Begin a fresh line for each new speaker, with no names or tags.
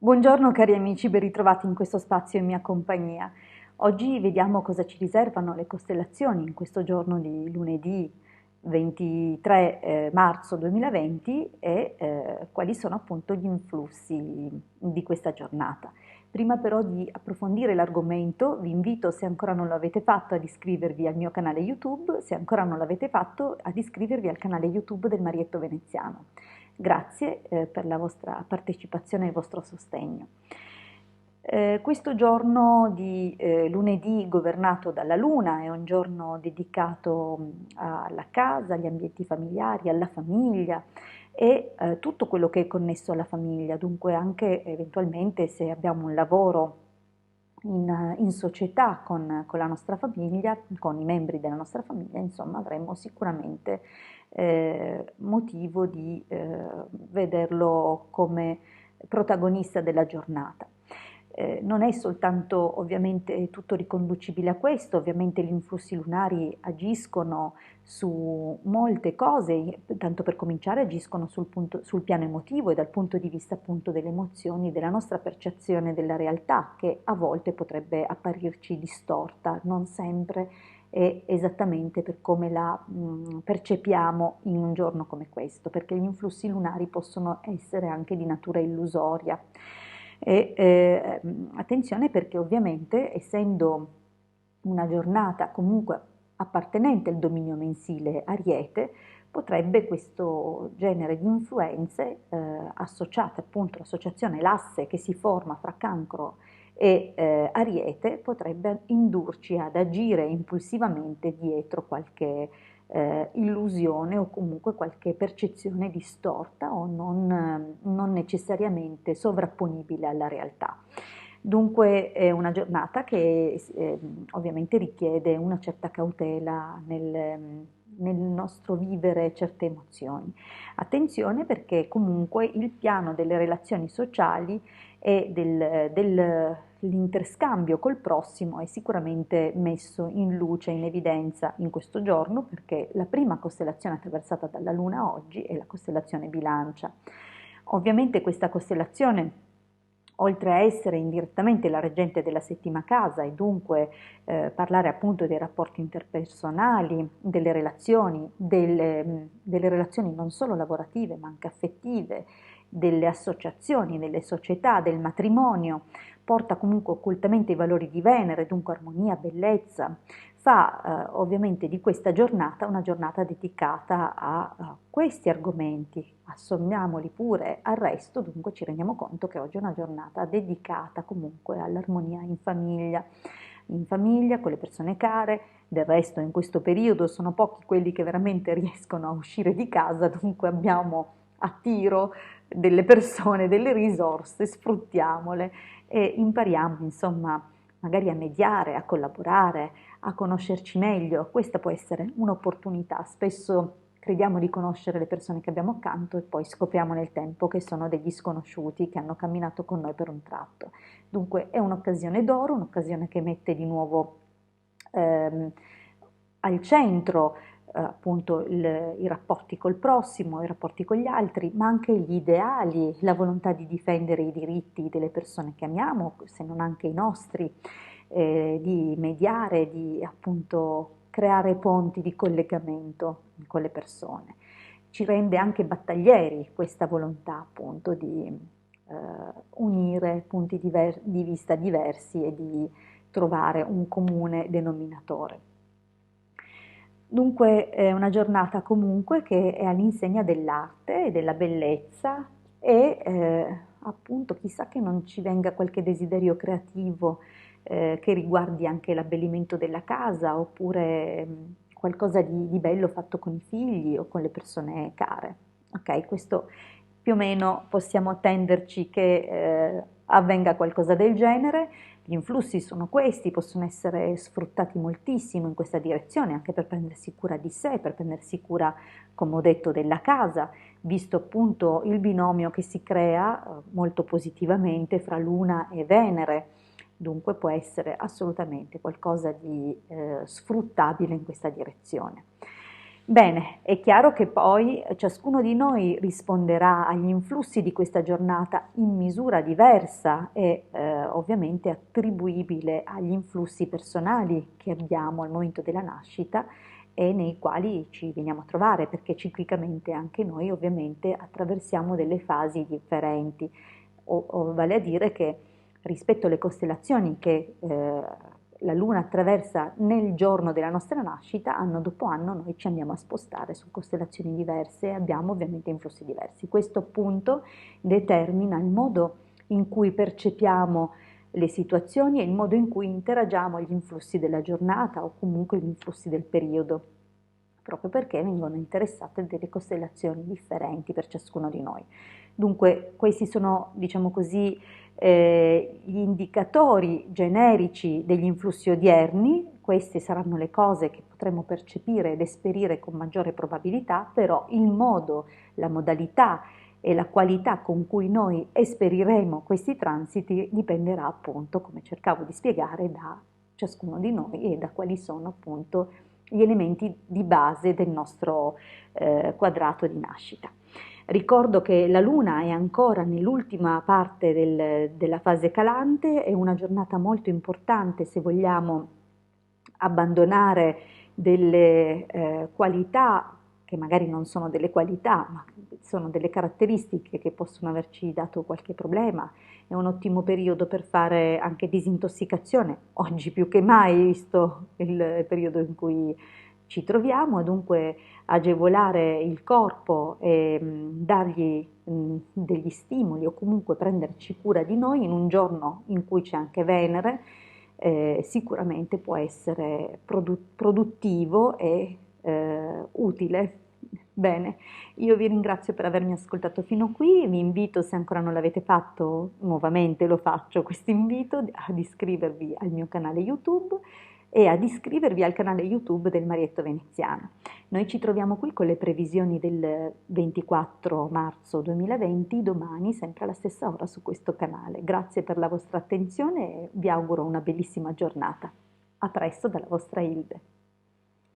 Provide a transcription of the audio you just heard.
Buongiorno cari amici, ben ritrovati in questo spazio in mia compagnia. Oggi vediamo cosa ci riservano le costellazioni in questo giorno di lunedì 23 marzo 2020 e quali sono appunto gli influssi di questa giornata. Prima però di approfondire l'argomento vi invito, se ancora non lo avete fatto, ad iscrivervi al mio canale YouTube, se ancora non l'avete fatto, ad iscrivervi al canale YouTube del Marietto Veneziano. Grazie per la vostra partecipazione e il vostro sostegno. Questo giorno di lunedì governato dalla Luna è un giorno dedicato alla casa, agli ambienti familiari, alla famiglia e tutto quello che è connesso alla famiglia, dunque anche eventualmente se abbiamo un lavoro in società con la nostra famiglia, con i membri della nostra famiglia, insomma avremo sicuramente motivo di vederlo come protagonista della giornata. Non è soltanto ovviamente tutto riconducibile a questo, ovviamente gli influssi lunari agiscono su molte cose, tanto per cominciare agiscono sul piano emotivo e dal punto di vista appunto delle emozioni, della nostra percezione della realtà, che a volte potrebbe apparirci distorta, non sempre è esattamente per come la percepiamo in un giorno come questo, perché gli influssi lunari possono essere anche di natura illusoria. E, attenzione perché ovviamente essendo una giornata comunque appartenente al dominio mensile Ariete, potrebbe questo genere di influenze associate appunto all'associazione, l'asse che si forma fra Cancro e Ariete, potrebbe indurci ad agire impulsivamente dietro qualche illusione o comunque qualche percezione distorta o non necessariamente sovrapponibile alla realtà. Dunque è una giornata che ovviamente richiede una certa cautela nel nostro vivere certe emozioni. Attenzione perché comunque il piano delle relazioni sociali e dell'interscambio col prossimo è sicuramente messo in luce, in evidenza in questo giorno perché la prima costellazione attraversata dalla Luna oggi è la costellazione Bilancia. Ovviamente questa costellazione, oltre a essere indirettamente la reggente della settima casa e dunque parlare appunto dei rapporti interpersonali, delle relazioni non solo lavorative ma anche affettive, delle associazioni, delle società, del matrimonio, porta comunque occultamente i valori di Venere, dunque armonia, bellezza, fa ovviamente di questa giornata una giornata dedicata a questi argomenti, assommiamoli pure al resto, dunque ci rendiamo conto che oggi è una giornata dedicata comunque all'armonia in famiglia, con le persone care, del resto in questo periodo sono pochi quelli che veramente riescono a uscire di casa, dunque abbiamo a tiro delle persone, delle risorse, sfruttiamole e impariamo insomma magari a mediare, a collaborare, a conoscerci meglio. Questa può essere un'opportunità. Spesso crediamo di conoscere le persone che abbiamo accanto e poi scopriamo nel tempo che sono degli sconosciuti che hanno camminato con noi per un tratto. Dunque è un'occasione d'oro, un'occasione che mette di nuovo ehm, al centro appunto i rapporti col prossimo, i rapporti con gli altri, ma anche gli ideali, la volontà di difendere i diritti delle persone che amiamo, se non anche i nostri, di mediare, di appunto creare ponti di collegamento con le persone. Ci rende anche battaglieri questa volontà appunto di unire punti di vista diversi e di trovare un comune denominatore. Dunque è una giornata comunque che è all'insegna dell'arte e della bellezza e appunto chissà che non ci venga qualche desiderio creativo che riguardi anche l'abbellimento della casa oppure qualcosa di bello fatto con i figli o con le persone care. Ok, questo più o meno possiamo attenderci che avvenga qualcosa del genere. Gli influssi sono questi, possono essere sfruttati moltissimo in questa direzione, anche per prendersi cura di sé, per prendersi cura, come ho detto, della casa, visto appunto il binomio che si crea molto positivamente fra Luna e Venere. Dunque può essere assolutamente qualcosa di sfruttabile in questa direzione. Bene, è chiaro che poi ciascuno di noi risponderà agli influssi di questa giornata in misura diversa e ovviamente attribuibile agli influssi personali che abbiamo al momento della nascita e nei quali ci veniamo a trovare, perché ciclicamente anche noi ovviamente attraversiamo delle fasi differenti, o vale a dire che rispetto alle costellazioni che la Luna attraversa nel giorno della nostra nascita, anno dopo anno noi ci andiamo a spostare su costellazioni diverse e abbiamo ovviamente influssi diversi. Questo appunto determina il modo in cui percepiamo le situazioni e il modo in cui interagiamo agli influssi della giornata o comunque gli influssi del periodo, proprio perché vengono interessate delle costellazioni differenti per ciascuno di noi. Dunque, questi sono, diciamo così, gli indicatori generici degli influssi odierni, queste saranno le cose che potremo percepire ed esperire con maggiore probabilità, però il modo, la modalità e la qualità con cui noi esperiremo questi transiti dipenderà appunto, come cercavo di spiegare, da ciascuno di noi e da quali sono appunto gli elementi di base del nostro quadrato di nascita. Ricordo che la Luna è ancora nell'ultima parte della fase calante, è una giornata molto importante se vogliamo abbandonare delle qualità che magari non sono delle qualità, ma sono delle caratteristiche che possono averci dato qualche problema. È un ottimo periodo per fare anche disintossicazione, oggi più che mai, visto il periodo in cui ci troviamo, e dunque agevolare il corpo e dargli degli stimoli o comunque prenderci cura di noi in un giorno in cui c'è anche Venere, sicuramente può essere produttivo e utile. Bene, io vi ringrazio per avermi ascoltato fino qui, vi invito, se ancora non l'avete fatto, nuovamente lo faccio questo invito, ad iscrivervi al mio canale YouTube e ad iscrivervi al canale YouTube del Marietto Veneziano. Noi ci troviamo qui con le previsioni del 24 marzo 2020, domani sempre alla stessa ora su questo canale. Grazie per la vostra attenzione e vi auguro una bellissima giornata. A presto dalla vostra Hilde.